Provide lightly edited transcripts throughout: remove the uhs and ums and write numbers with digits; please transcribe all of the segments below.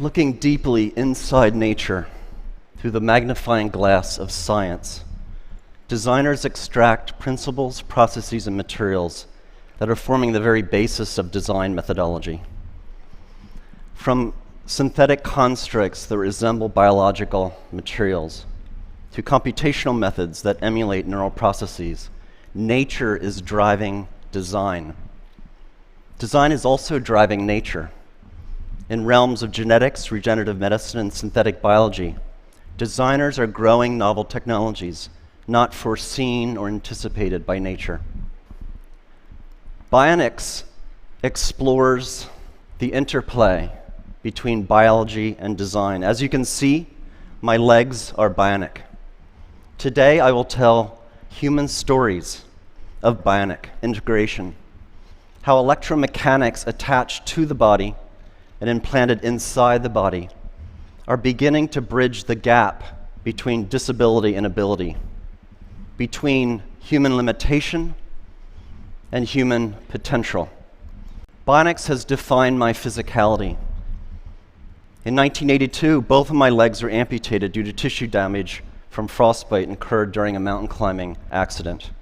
Looking deeply inside nature through the magnifying glass of science, designers extract principles, processes, and materials that are forming the very basis of design methodology. From synthetic constructs that resemble biological materials to computational methods that emulate neural processes, nature is driving design. Design is also driving nature. In realms of genetics, regenerative medicine, and synthetic biology, designers are growing novel technologies not foreseen or anticipated by nature. Bionics explores the interplay between biology and design. As you can see, my legs are bionic. Today, I will tell human stories of bionic integration, how electromechanics attached to the body and implanted inside the body are beginning to bridge the gap between disability and ability, between human limitation and human potential. Bionics has defined my physicality. In 1982, both of my legs were amputated due to tissue damage from frostbite incurred during a mountain climbing accident.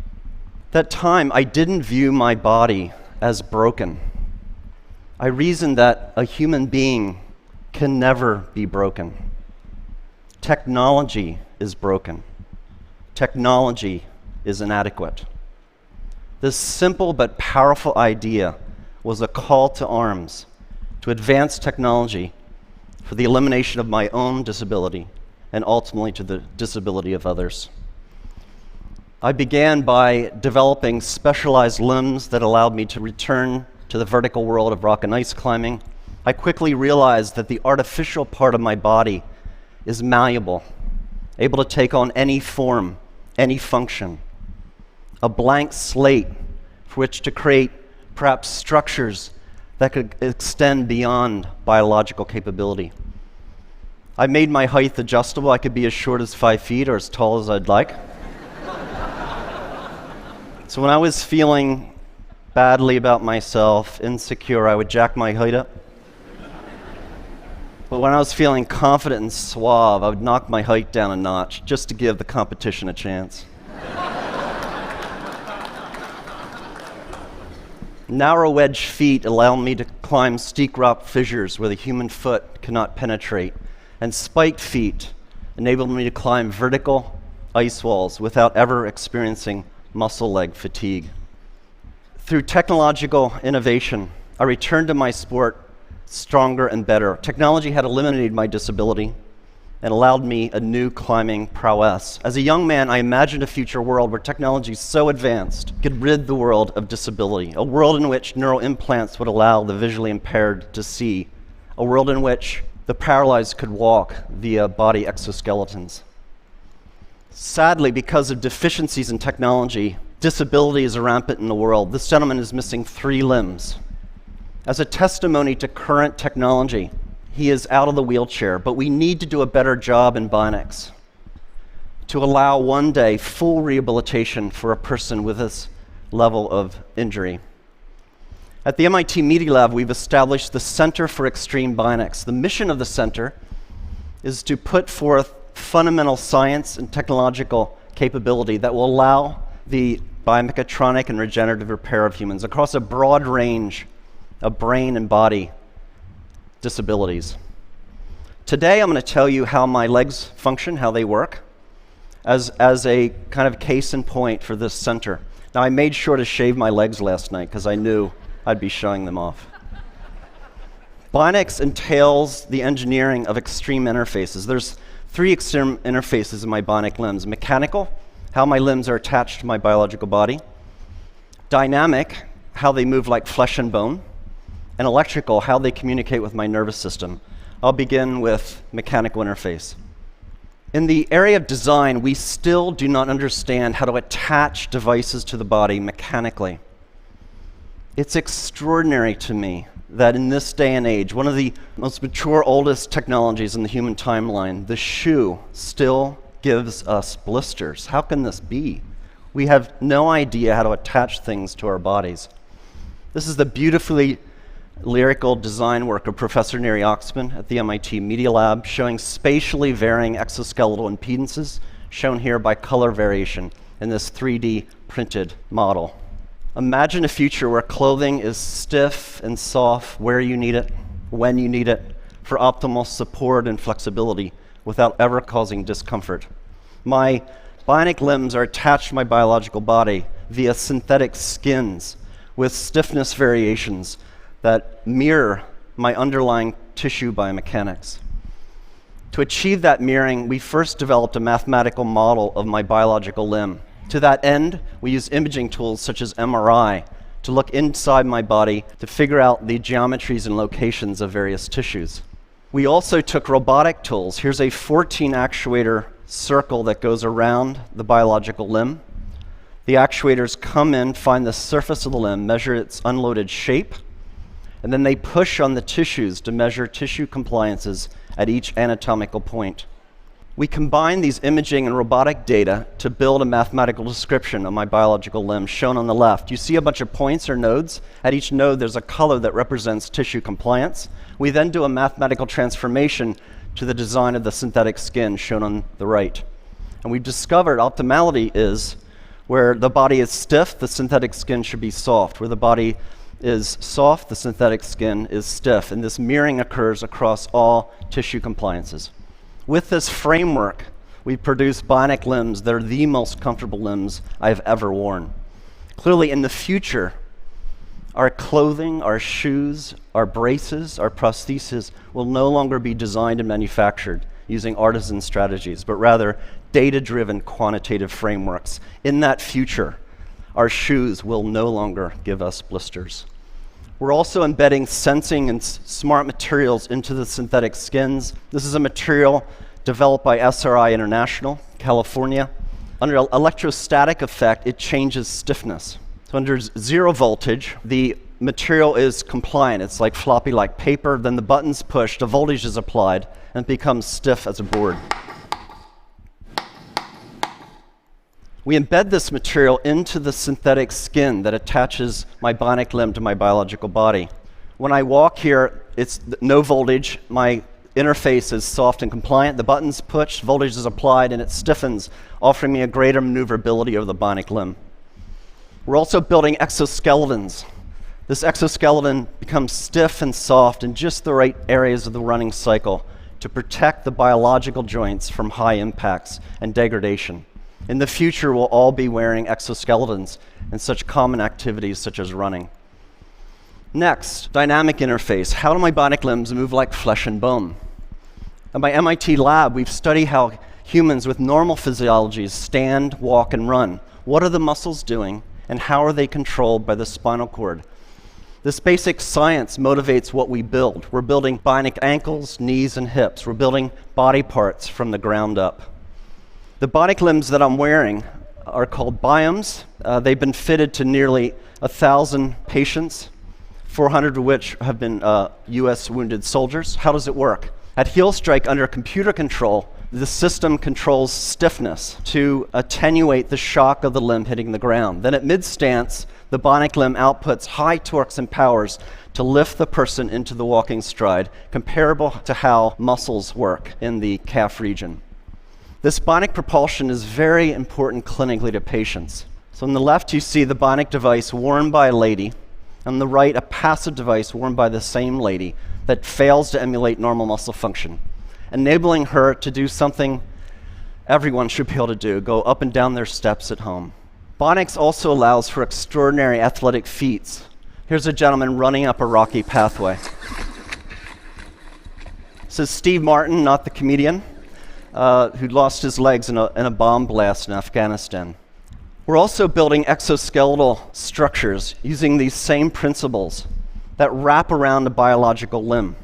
At that time, I didn't view my body as broken. I reasoned that a human being can never be broken. Technology is broken. Technology is inadequate. This simple but powerful idea was a call to arms to advance technology for the elimination of my own disability and ultimately to the disability of others. I began by developing specialized limbs that allowed me to return to the vertical world of rock and ice climbing. I quickly realized that the artificial part of my body is malleable, able to take on any form, any function, a blank slate for which to create perhaps structures that could extend beyond biological capability. I made my height adjustable. I could be as short as 5 feet or as tall as I'd like. So when I was feeling badly about myself, insecure, I would jack my height up. But when I was feeling confident and suave, I would knock my height down a notch just to give the competition a chance. Narrow wedge feet allow me to climb steep rock fissures where the human foot cannot penetrate, and spiked feet enabled me to climb vertical ice walls without ever experiencing muscle leg fatigue. Through technological innovation, I returned to my sport stronger and better. Technology had eliminated my disability and allowed me a new climbing prowess. As a young man, I imagined a future world where technology so advanced could rid the world of disability, a world in which neural implants would allow the visually impaired to see, a world in which the paralyzed could walk via body exoskeletons. Sadly, because of deficiencies in technology, disability is rampant in the world. This gentleman is missing 3 limbs. As a testimony to current technology, he is out of the wheelchair, but we need to do a better job in bionics to allow one day full rehabilitation for a person with this level of injury. At the MIT Media Lab, we've established the Center for Extreme Bionics. The mission of the center is to put forth fundamental science and technological capability that will allow the biomechatronic and regenerative repair of humans across a broad range of brain and body disabilities. Today, I'm going to tell you how my legs function, how they work, as a kind of case in point for this center. Now, I made sure to shave my legs last night because I knew I'd be showing them off. Bionics entails the engineering of extreme interfaces. There's 3 extreme interfaces in my bionic limbs: mechanical, how my limbs are attached to my biological body; dynamic, how they move like flesh and bone; and electrical, how they communicate with my nervous system. I'll begin with mechanical interface. In the area of design, we still do not understand how to attach devices to the body mechanically. It's extraordinary to me that in this day and age, one of the most mature, oldest technologies in the human timeline, the shoe, still gives us blisters. How can this be? We have no idea how to attach things to our bodies. This is the beautifully lyrical design work of Professor Neri Oxman at the MIT Media Lab, showing spatially varying exoskeletal impedances, shown here by color variation in this 3D printed model. Imagine a future where clothing is stiff and soft where you need it, when you need it, for optimal support and flexibility without ever causing discomfort. My bionic limbs are attached to my biological body via synthetic skins with stiffness variations that mirror my underlying tissue biomechanics. To achieve that mirroring, we first developed a mathematical model of my biological limb. To that end, we use imaging tools such as MRI to look inside my body to figure out the geometries and locations of various tissues. We also took robotic tools. Here's a 14 actuator circle that goes around the biological limb. The actuators come in, find the surface of the limb, measure its unloaded shape, and then they push on the tissues to measure tissue compliances at each anatomical point. We combine these imaging and robotic data to build a mathematical description of my biological limb, shown on the left. You see a bunch of points or nodes. At each node, there's a color that represents tissue compliance. We then do a mathematical transformation to the design of the synthetic skin, shown on the right. And we've discovered optimality is where the body is stiff, the synthetic skin should be soft. Where the body is soft, the synthetic skin is stiff. And this mirroring occurs across all tissue compliances. With this framework, we produce bionic limbs that are the most comfortable limbs I've ever worn. Clearly, in the future, our clothing, our shoes, our braces, our prostheses will no longer be designed and manufactured using artisan strategies, but rather data-driven quantitative frameworks. In that future, our shoes will no longer give us blisters. We're also embedding sensing and smart materials into the synthetic skins. This is a material developed by SRI International, California. Under electrostatic effect, it changes stiffness. So under zero voltage, the material is compliant. It's like floppy like paper. Then the button's pushed, a voltage is applied, and it becomes stiff as a board. We embed this material into the synthetic skin that attaches my bionic limb to my biological body. When I walk here, it's no voltage. My interface is soft and compliant. The button's pushed, voltage is applied, and it stiffens, offering me a greater maneuverability of the bionic limb. We're also building exoskeletons. This exoskeleton becomes stiff and soft in just the right areas of the running cycle to protect the biological joints from high impacts and degradation. In the future, we'll all be wearing exoskeletons in such common activities such as running. Next, dynamic interface. How do my bionic limbs move like flesh and bone? At my MIT lab, we've studied how humans with normal physiologies stand, walk, and run. What are the muscles doing, and how are they controlled by the spinal cord? This basic science motivates what we build. We're building bionic ankles, knees, and hips. We're building body parts from the ground up. The bionic limbs that I'm wearing are called biomes. They've been fitted to nearly 1,000 patients, 400 of which have been US wounded soldiers. How does it work? At heel strike under computer control, the system controls stiffness to attenuate the shock of the limb hitting the ground. Then at mid-stance, the bionic limb outputs high torques and powers to lift the person into the walking stride, comparable to how muscles work in the calf region. This bionic propulsion is very important clinically to patients. So on the left, you see the bionic device worn by a lady. On the right, a passive device worn by the same lady that fails to emulate normal muscle function, enabling her to do something everyone should be able to do, go up and down their steps at home. Bionics also allows for extraordinary athletic feats. Here's a gentleman running up a rocky pathway. This is Steve Martin, not the comedian, who lost his legs in a bomb blast in Afghanistan. We're also building exoskeletal structures using these same principles that wrap around a biological limb.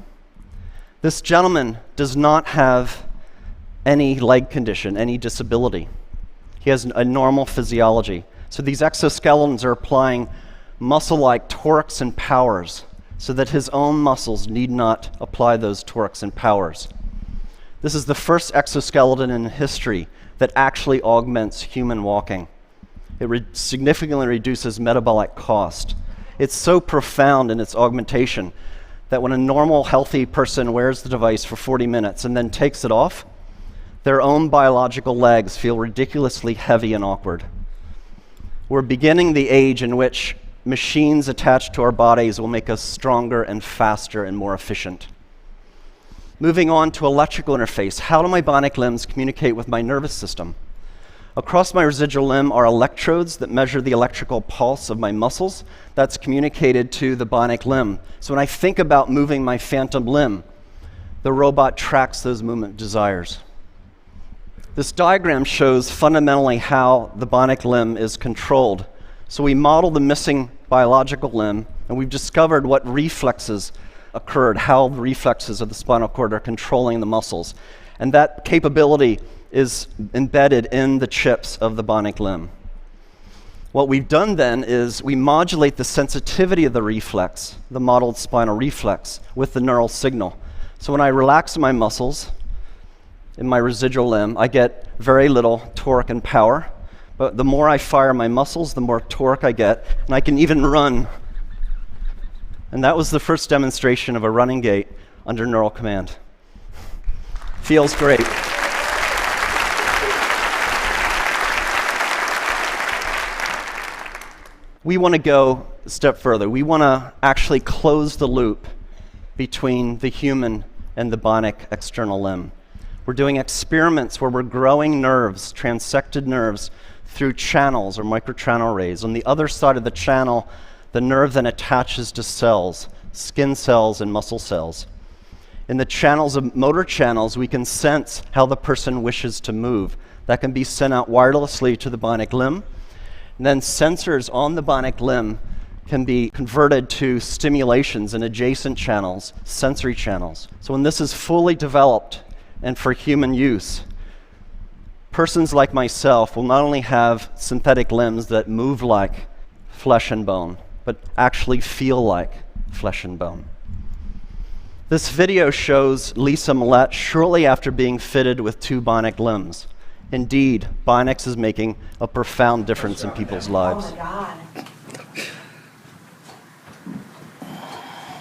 This gentleman does not have any leg condition, any disability. He has a normal physiology. So these exoskeletons are applying muscle-like torques and powers so that his own muscles need not apply those torques and powers. This is the first exoskeleton in history that actually augments human walking. It significantly reduces metabolic cost. It's so profound in its augmentation that when a normal, healthy person wears the device for 40 minutes and then takes it off, their own biological legs feel ridiculously heavy and awkward. We're beginning the age in which machines attached to our bodies will make us stronger and faster and more efficient. Moving on to electrical interface. How do my bionic limbs communicate with my nervous system? Across my residual limb are electrodes that measure the electrical pulse of my muscles. That's communicated to the bionic limb. So when I think about moving my phantom limb, the robot tracks those movement desires. This diagram shows fundamentally how the bionic limb is controlled. So we model the missing biological limb, and we've discovered what reflexes occurred, how the reflexes of the spinal cord are controlling the muscles. And that capability is embedded in the chips of the bionic limb. What we've done then is we modulate the sensitivity of the reflex, the modeled spinal reflex, with the neural signal. So when I relax my muscles in my residual limb, I get very little torque and power. But the more I fire my muscles, the more torque I get, and I can even run. And that was the first demonstration of a running gait under neural command. Feels great. We want to go a step further. We want to actually close the loop between the human and the bionic external limb. We're doing experiments where we're growing nerves, transected nerves, through channels or microchannel arrays. On the other side of the channel, the nerve then attaches to cells, skin cells and muscle cells. In the channels of motor channels, we can sense how the person wishes to move. That can be sent out wirelessly to the bionic limb. And then sensors on the bionic limb can be converted to stimulations in adjacent channels, sensory channels. So when this is fully developed and for human use, persons like myself will not only have synthetic limbs that move like flesh and bone, but actually feel like flesh and bone. This video shows Lisa Millette shortly after being fitted with 2 bionic limbs. Indeed, bionics is making a profound difference in people's lives. Oh my God.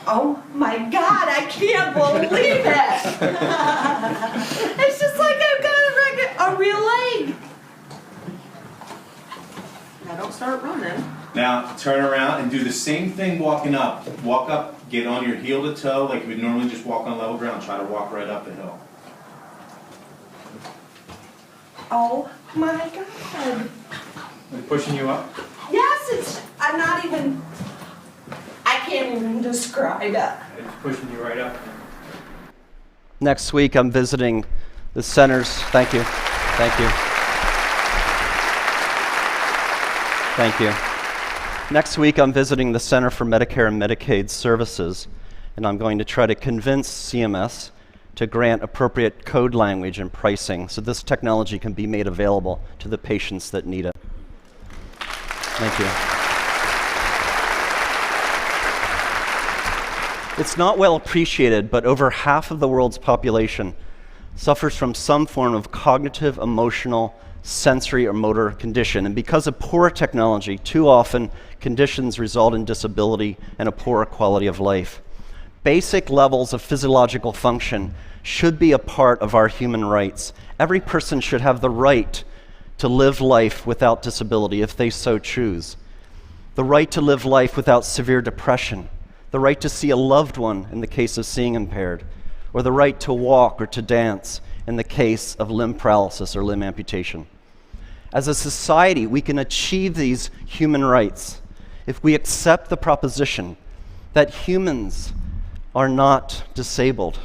Oh my God, I can't believe it. It's just like I've got a real leg. Now don't start running. Now turn around and do the same thing walking up. Walk up, get on your heel to toe like you would normally just walk on level ground. Try to walk right up the hill. Oh my God. They're pushing you up? Yes, I'm not even, I can't even describe it. It's pushing you right up. Next week, I'm visiting the centers. Thank you. Thank you. Thank you. Next week, I'm visiting the Center for Medicare and Medicaid Services, and I'm going to try to convince CMS to grant appropriate code language and pricing so this technology can be made available to the patients that need it. Thank you. It's not well appreciated, but over half of the world's population suffers from some form of cognitive, emotional, sensory, or motor condition. And because of poor technology, too often conditions result in disability and a poorer quality of life. Basic levels of physiological function should be a part of our human rights. Every person should have the right to live life without disability if they so choose. The right to live life without severe depression. The right to see a loved one in the case of seeing impaired. Or the right to walk or to dance in the case of limb paralysis or limb amputation. As a society, we can achieve these human rights if we accept the proposition that humans are not disabled.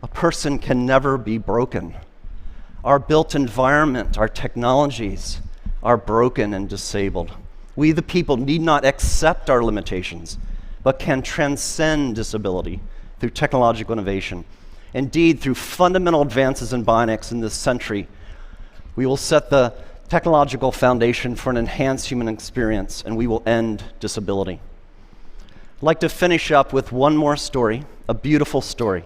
A person can never be broken. Our built environment, our technologies are broken and disabled. We, the people, need not accept our limitations, but can transcend disability through technological innovation. Indeed, through fundamental advances in bionics in this century, we will set the technological foundation for an enhanced human experience, and we will end disability. I'd like to finish up with one more story, a beautiful story.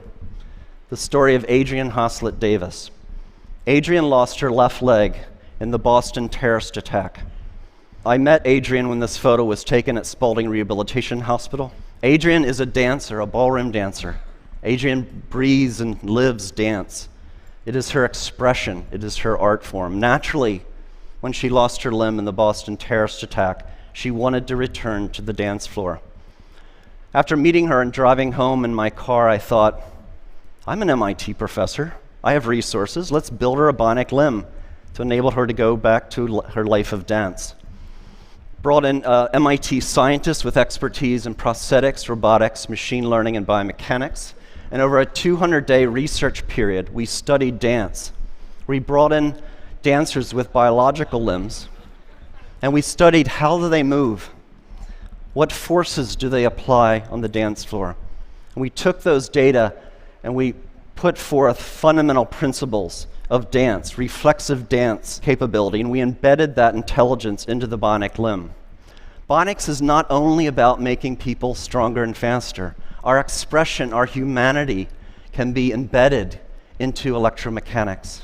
The story of Adrienne Haslett Davis. Adrienne lost her left leg in the Boston terrorist attack. I met Adrian when this photo was taken at Spaulding Rehabilitation Hospital. Adrian is a dancer, a ballroom dancer. Adrian breathes and lives dance. It is her expression. It is her art form. Naturally, when she lost her limb in the Boston terrorist attack, she wanted to return to the dance floor. After meeting her and driving home in my car, I thought, I'm an MIT professor. I have resources. Let's build her a bionic limb to enable her to go back to her life of dance. Brought in MIT scientists with expertise in prosthetics, robotics, machine learning, and biomechanics. And over a 200-day research period, we studied dance. We brought in dancers with biological limbs, and we studied how do they move, what forces do they apply on the dance floor. And we took those data and we put forth fundamental principles of dance, reflexive dance capability, and we embedded that intelligence into the bionic limb. Bionics is not only about making people stronger and faster. Our expression, our humanity can be embedded into electromechanics.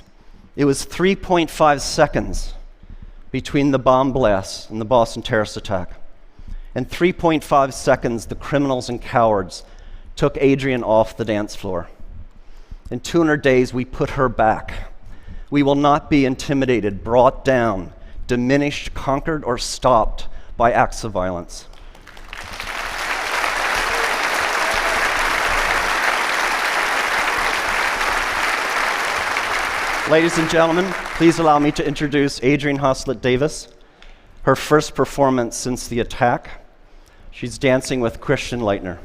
It was 3.5 seconds between the bomb blasts and the Boston terrorist attack. In 3.5 seconds, the criminals and cowards took Adrian off the dance floor. In 200 days, we put her back. We will not be intimidated, brought down, diminished, conquered, or stopped by acts of violence. Ladies and gentlemen, please allow me to introduce Adrian Hoslett Davis, her first performance since the attack. She's dancing with Christian Leitner.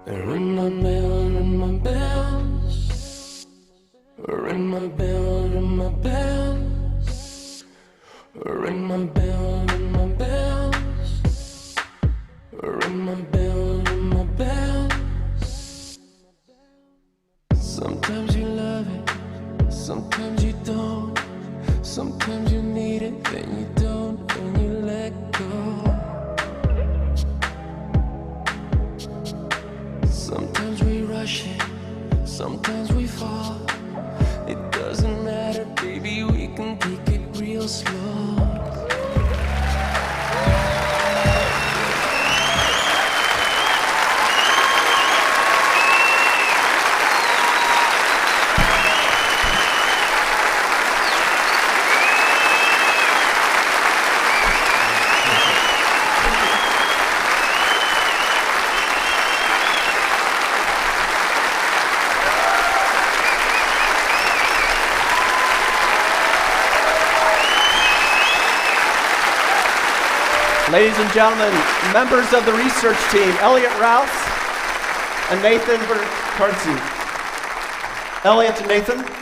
Ring my bell, ring my bells. Ring my bell, ring my bells. Ring my bell, ring my bells. Ring my bell, ring my bells. Sometimes you love it, sometimes you don't. Sometimes you need it, then you don't, and you let go. Sometimes we rush it, sometimes we fall. It doesn't matter, baby, we can take it real slow. Ladies and gentlemen, members of the research team, Elliot Rouse and Nathan Verkartzi. Elliot and Nathan.